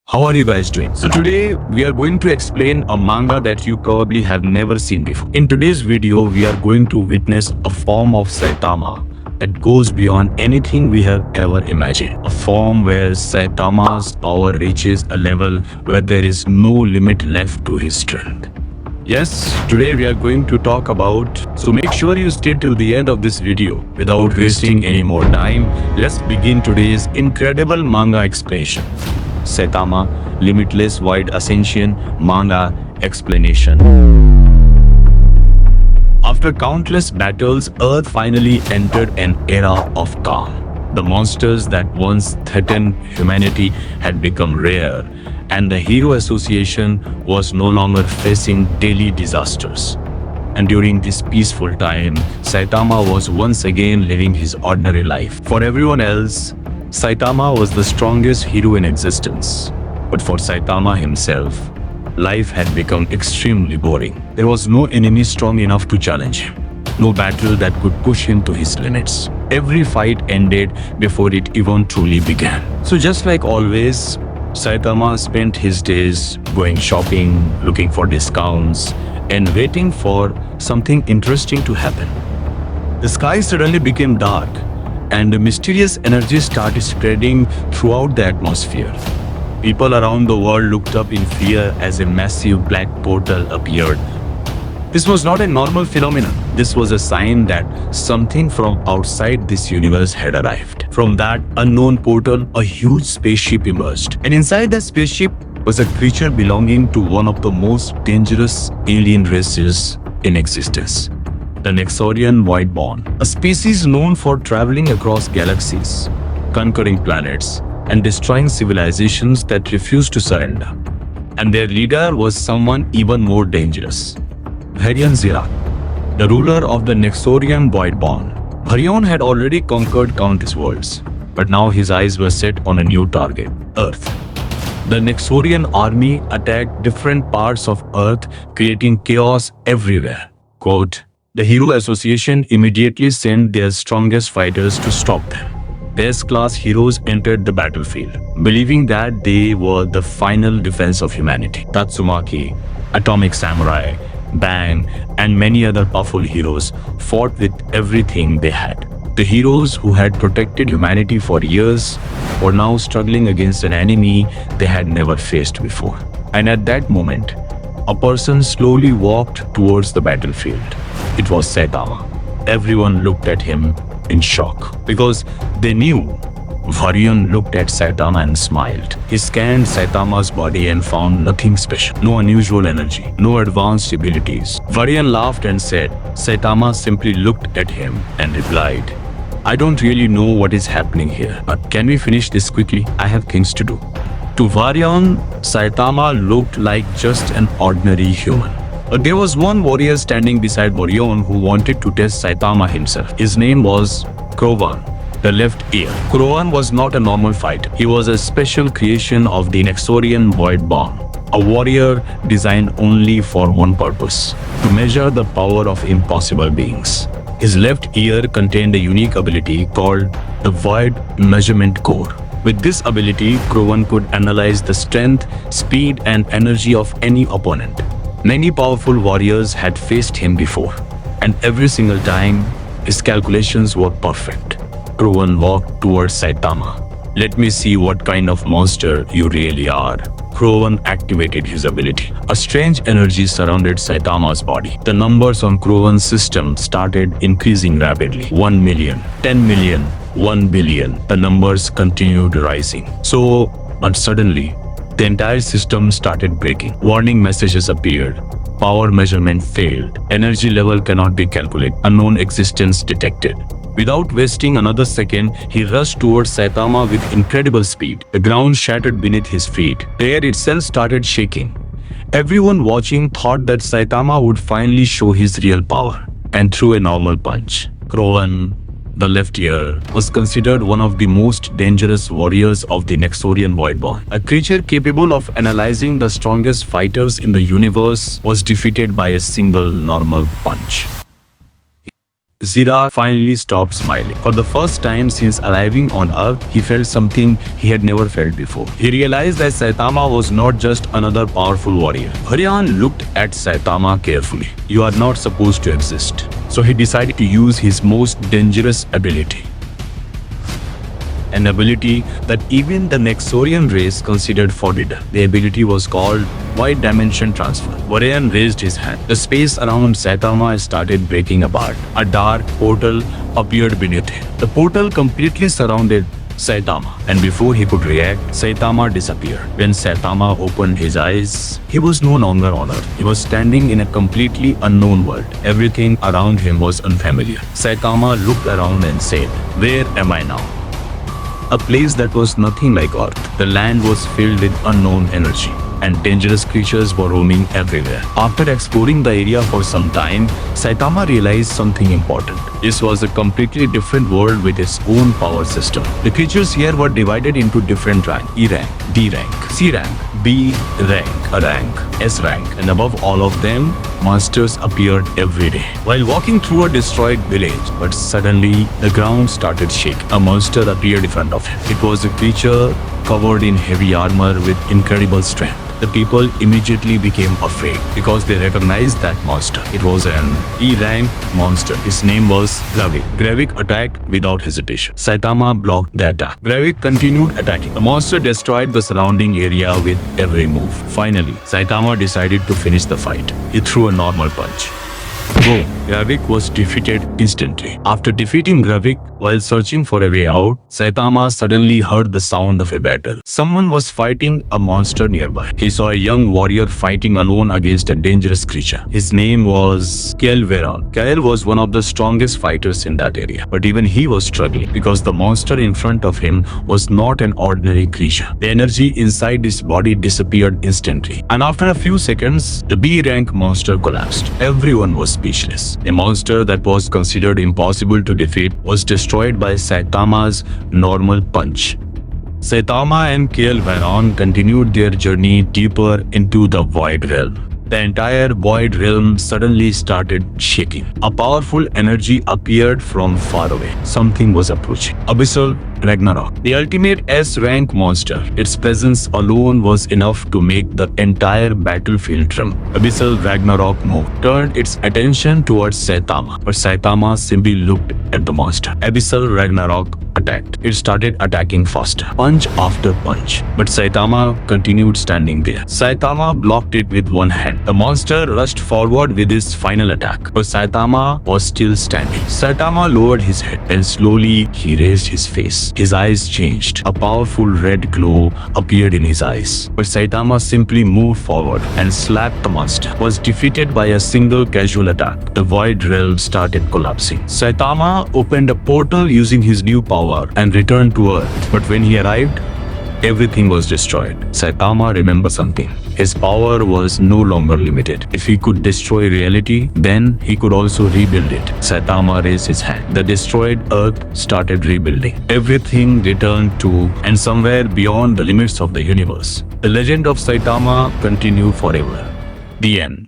How are you guys doing? So today we are going to explain a manga that you probably have never seen before. In today's video, we are going to witness a form of Saitama that goes beyond anything we have ever imagined. A form where Saitama's power reaches a level where there is no limit left to his strength. Yes, today we are going to talk about, so make sure you stay till the end of this video. Without wasting any more time, let's begin today's incredible manga explanation. Saitama, Limitless Void Ascension Manga Explanation. After countless battles, Earth finally entered an era of calm. The monsters that once threatened humanity had become rare, and the Hero Association was no longer facing daily disasters. And during this peaceful time, Saitama was once again living his ordinary life. For everyone else, Saitama was the strongest hero in existence. But for Saitama himself, life had become extremely boring. There was no enemy strong enough to challenge him. No battle that could push him to his limits. Every fight ended before it even truly began. So just like always, Saitama spent his days going shopping, looking for discounts, and waiting for something interesting to happen. The sky suddenly became dark, and a mysterious energy started spreading throughout the atmosphere. People around the world looked up in fear as a massive black portal appeared. This was not a normal phenomenon. This was a sign that something from outside this universe had arrived. From that unknown portal, a huge spaceship emerged. And inside that spaceship was a creature belonging to one of the most dangerous alien races in existence. The Nexorian Voidborn, a species known for traveling across galaxies, conquering planets, and destroying civilizations that refused to surrender. And their leader was someone even more dangerous. Varian Zirak, the ruler of the Nexorian Voidborn. Varian had already conquered countless worlds, but now his eyes were set on a new target, Earth. The Nexorian army attacked different parts of Earth, creating chaos everywhere. Quote, the Hero Association immediately sent their strongest fighters to stop them. Best-class heroes entered the battlefield, believing that they were the final defense of humanity. Tatsumaki, Atomic Samurai, Bang, and many other powerful heroes fought with everything they had. The heroes who had protected humanity for years were now struggling against an enemy they had never faced before. And at that moment, a person slowly walked towards the battlefield. It was Saitama. Everyone looked at him in shock because they knew. Varian looked at Saitama and smiled. He scanned Saitama's body and found nothing special. No unusual energy, no advanced abilities. Varian laughed and said. Saitama simply looked at him and replied, I don't really know what is happening here, but can we finish this quickly? I have things to do. To Varian, Saitama looked like just an ordinary human. But there was one warrior standing beside Varian who wanted to test Saitama himself. His name was Krovan, the left ear. Krovan was not a normal fighter. He was a special creation of the Nexorian Voidborn, a warrior designed only for one purpose, to measure the power of impossible beings. His left ear contained a unique ability called the Void Measurement Core. With this ability, Krovan could analyze the strength, speed, and energy of any opponent. Many powerful warriors had faced him before, and every single time, his calculations were perfect. Krovan walked towards Saitama. Let me see what kind of monster you really are. Krovan activated his ability. A strange energy surrounded Saitama's body. The numbers on Krovan's system started increasing rapidly. 1 million, 10 million, 1 billion. The numbers continued rising. But suddenly, the entire system started breaking. Warning messages appeared. Power measurement failed. Energy level cannot be calculated. Unknown existence detected. Without wasting another second, he rushed towards Saitama with incredible speed. The ground shattered beneath his feet. The air itself started shaking. Everyone watching thought that Saitama would finally show his real power and threw a normal punch. Krovan, the left ear, was considered one of the most dangerous warriors of the Nexorian Voidborn. A creature capable of analyzing the strongest fighters in the universe was defeated by a single normal punch. Zira finally stopped smiling. For the first time since arriving on Earth, he felt something he had never felt before. He realized that Saitama was not just another powerful warrior. Haryan looked at Saitama carefully. You are not supposed to exist. So he decided to use his most dangerous ability. An ability that even the Nexorian race considered forbidden. The ability was called Void Dimension Transfer. Varian raised his hand. The space around Saitama started breaking apart. A dark portal appeared beneath him. The portal completely surrounded Saitama, and before he could react, Saitama disappeared. When Saitama opened his eyes, he was no longer on Earth. He was standing in a completely unknown world. Everything around him was unfamiliar. Saitama looked around and said, "Where am I now?" A place that was nothing like Earth. The land was filled with unknown energy, and dangerous creatures were roaming everywhere. After exploring the area for some time, Saitama realized something important. This was a completely different world with its own power system. The creatures here were divided into different ranks: E rank, D rank, C rank, B rank, A rank, S rank, and above all of them, monsters appeared every day. While walking through a destroyed village, but suddenly the ground started shaking. A monster appeared in front of him. It was a creature covered in heavy armor with incredible strength. The people immediately became afraid because they recognized that monster. It was an E-rank monster. His name was Gravik. Gravik attacked without hesitation. Saitama blocked the attack. Gravik continued attacking. The monster destroyed the surrounding area with every move. Finally, Saitama decided to finish the fight. He threw a normal punch. Boom! Gravik was defeated instantly. After defeating Gravik, while searching for a way out, Saitama suddenly heard the sound of a battle. Someone was fighting a monster nearby. He saw a young warrior fighting alone against a dangerous creature. His name was Kael Veron. Kael was one of the strongest fighters in that area, but even he was struggling because the monster in front of him was not an ordinary creature. The energy inside his body disappeared instantly, and after a few seconds, the B-rank monster collapsed. Everyone was speechless. A monster that was considered impossible to defeat was destroyed by Saitama's normal punch. Saitama and Kael Veron continued their journey deeper into the Void Realm. The entire Void Realm suddenly started shaking. A powerful energy appeared from far away. Something was approaching. Abyssal Ragnarok, the ultimate S-rank monster. Its presence alone was enough to make the entire battlefield tremble. Abyssal Ragnarok moved, turned its attention towards Saitama, but Saitama simply looked at the monster. Abyssal Ragnarok attacked. It started attacking faster, punch after punch, but Saitama continued standing there. Saitama blocked it with one hand. The monster rushed forward with his final attack, but Saitama was still standing. Saitama lowered his head, and slowly he raised his face. His eyes changed. A powerful red glow appeared in his eyes, but Saitama simply moved forward and slapped the monster. Was defeated by a single casual attack. The Void Realm started collapsing. Saitama opened a portal using his new power and returned to Earth, but when he arrived, everything was destroyed. Saitama remembered something. His power was no longer limited. If he could destroy reality, then he could also rebuild it. Saitama raised his hand. The destroyed Earth started rebuilding. Everything returned to and somewhere beyond the limits of the universe. The legend of Saitama continued forever. The end.